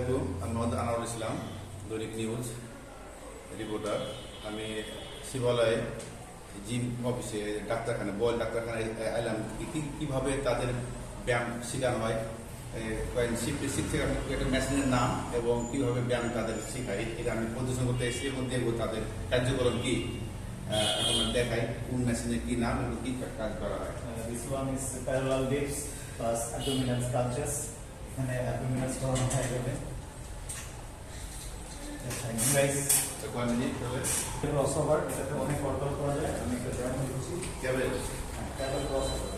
আলাইকুম। আমি মোহাম্মদ আনোয়ারুল ইসলাম, দৈনিক নিউজ রিপোর্টার। আমি শিবালয়ে জিম অফিসে ডাক্তারখানা বয়েল ডাক্তারখানায় এলাম কীভাবে তাদের ব্যায়াম শেখানো হয়। শিখতে একটা মেশিনের নাম এবং কীভাবে ব্যায়াম তাদের শেখায় এটা আমি প্রদর্শন করতে এসেছি এবং দেখবো তাদের কার্যক্রম কী। এখন দেখাই কোন মেশিনে কী নাম এবং কী কাজ করা হয়। This one is parallel dips plus abdominal crunches. এখানে abdominal করানো হয় এভাবে। Guys, কয় মিনিট হবে? crossover এটাতে অনেক ওয়ার্কআউট করা যায়। আমি একটা ডেমো দিচ্ছি। কেবল parallel crossover।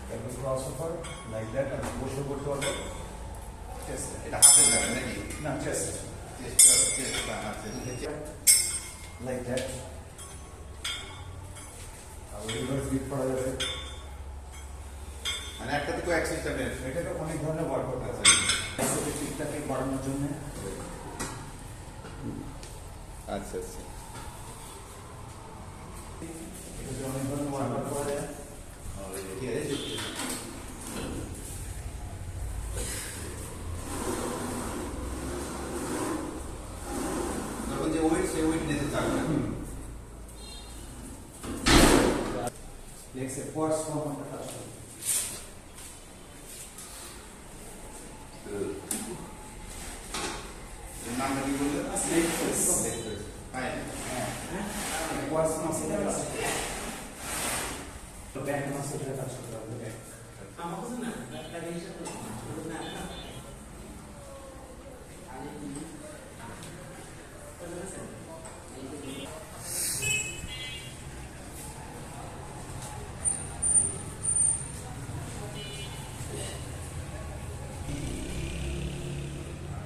Parallel crossover like that আমি বসে করতে পারবো। Chest এটা হাতের ব্যাপার নাকি? না chest like that. Reverse dip করা যাবে। মানে একটা থেকে এক সিস্টেমের এটাতে অনেক ধরনের ওয়ার্কআউট আছে। ঠিকঠাকই বাড়ানোর জন্য। আচ্ছা আচ্ছা। এটাতে অনেক ধরনের ওয়ার্কআউট করা যায়। ঠিক আছে। যখন যে ওয়েট সেই ওয়েট নিতে চাবে Legs upwards from the touch. নামটা কি বললে? Leg press. হ্যাঁ Upwards from the touch. তো ব্যাক মাসেলটা টাচ করতে হবে। আমাকে না ব্যাকটা হিসাব করতে না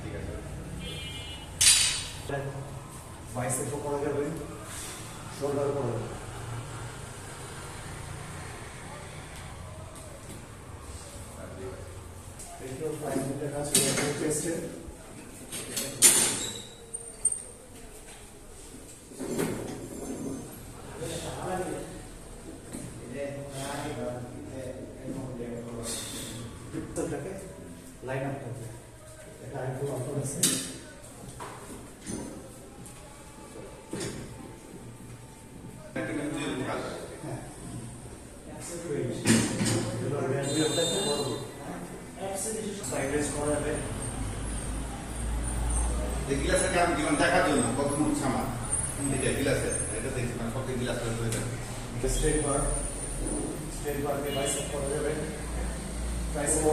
ঠিক আছে। বাইসেপ করা যাবে, শোল্ডার করা যাবে। এটাও 5 মিনিটের কাজ করে চেস্টে। লাইন আপ করবে। এটা একটু অল্প আছে। গিলাসের কারণ জীবন দেখার জন্য কত মুখ সামান এটা গিলাসের এটা দেখছি মানে সব গিলাস হয়ে যাবে। স্ট্রেট বার দিয়ে বাইসেপ করা যাবে। বাইসেপ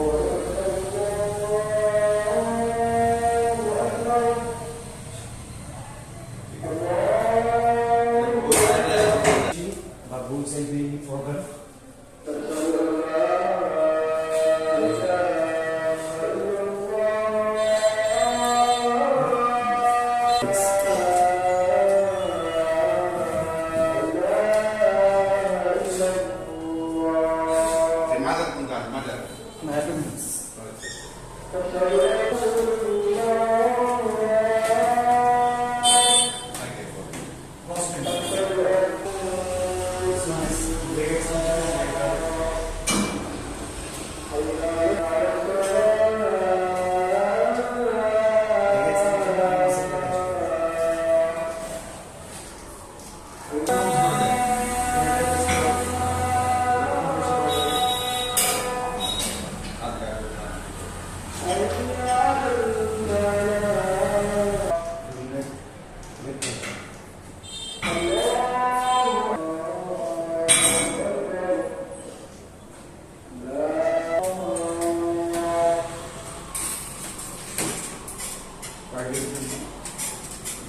বা বুলসাই দিয়ে প্রবলেম। মাজার কোন কাজ মাজার ম্যাথমেটিক্স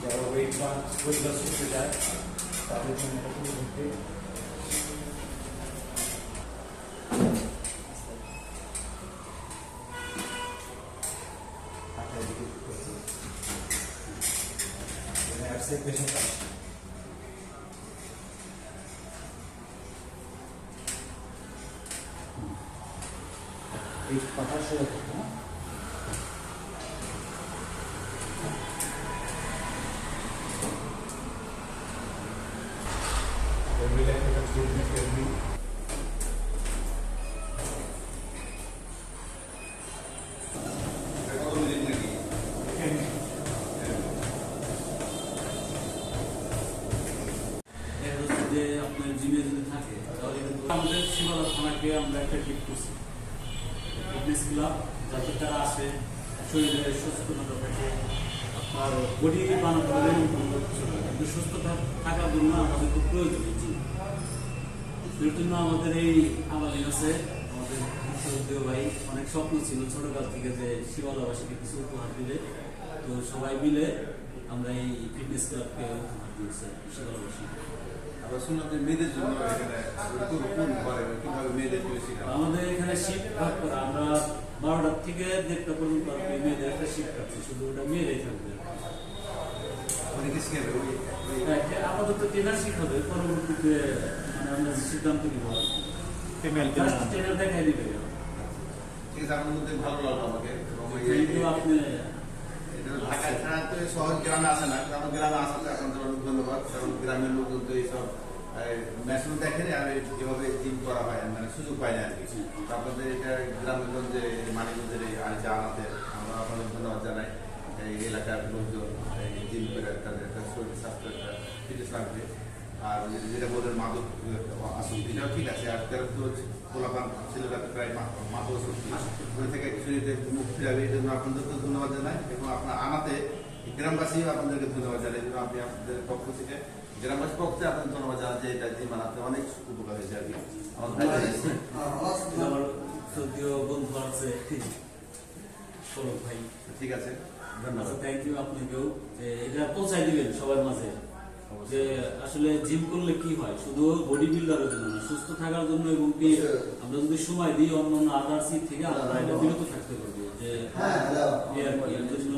যারা ওয়েট লস করতে যায় তাদের জন্য এটা খুবই উপকারী। এই পাতা শুরু করতে না every আমরা একটা ঠিক করছি ফিটনেস ক্লাব, যাতে তারা আসে শরীরে সুস্থতা থাকে, আপনার বডি বানাতে পারে কিন্তু সুস্থ থাকার জন্য আমাদের খুব প্রয়োজন জিম। এর জন্য আমাদের এই আমাদের আছে আমাদের সৌদিও ভাই অনেক স্বপ্ন ছিল ছোটকাল থেকে যে শিবালাবাসীকে কিছু উপহার দিলে, তো সবাই মিলে আমরা এই ফিটনেস ক্লাবকে উপহার দিয়েছি শিবালাবাসী। আমরা শুনলাম যে মেয়েদের জন্য এখানে কোন করে কিভাবে মেয়েদের শেখানো আমাদের এখানে শিফট ভাগ করা, আমরা 12টার থেকে 1:30 পর্যন্ত আর কি মেয়েদের একটা শিফট রাখছি, শুধু ওটা মেয়েরাই থাকবে। অনেকে শিখাবে আপাতত ট্রেনার শিখাবে, পরবর্তীতে মানে আমরা সিদ্ধান্ত নিব ফিমেল ট্রেনার দেখাই দিবে। ঠিক আছে, আপনার মধ্যে ভালো লাগলো আমাকে এবং থ্যাংক ইউ। আপনি এটা ঢাকা ছাড়া তো শহর গ্রামে আসে না, কারণ গ্রামে আসাতে আপনাদের অনেক ধন্যবাদ, কারণ গ্রামের লোকজন তো এইসব ম্যাচগুলো দেখেনি আর যেভাবে জিম করা হয় মানে সুযোগ পায় না আর কি। তো আপনাদের এটা গ্রামগঞ্জে মানিকগঞ্জের এই আনতে আমরা আপনাদের ধন্যবাদ জানাই। এই এলাকার লোকজন জিম করে তাদের একটা শরীর স্বাস্থ্য একটা ফিটনেস রাখবে। আর যেটা বললেন মাদক আসক্তি, এটাও ঠিক আছে। আর তারা তো পোলাপান ছেলেরা তো প্রায় মাদক আসক্তি ওই থেকে শরীরে মুখ ফিরাবে, এই জন্য আপনাদেরকে ধন্যবাদ জানাই এবং আপনার আনাতে গ্রামবাসীও আপনাদেরকে ধন্যবাদ জানাই। এবং আপনি আপনাদের পক্ষ থেকে গ্রামবাসীর পক্ষে আপনাদের ধন্যবাদ জানাই যে এটা জিম বানাতে অনেক উপকার হয়েছে আর কি। আমার ভাই জানিয়েছে। আমার সৌদিও বন্ধু আছে সৌরভ ভাই। ঠিক আছে, ধন্যবাদ। থ্যাংক ইউ আপনাকেও যে এটা পৌঁছাই দিবেন সবার মাঝে যে আসলে জিম করলে কি হয়, শুধু বডি বিল্ডারের জন্য না, সুস্থ থাকার জন্য এবং কি আমরা যদি সময় দিই অন্য আদার্স থেকে আমরা এটা বিরত থাকতে পারবো যে এই আর কি। এর জন্য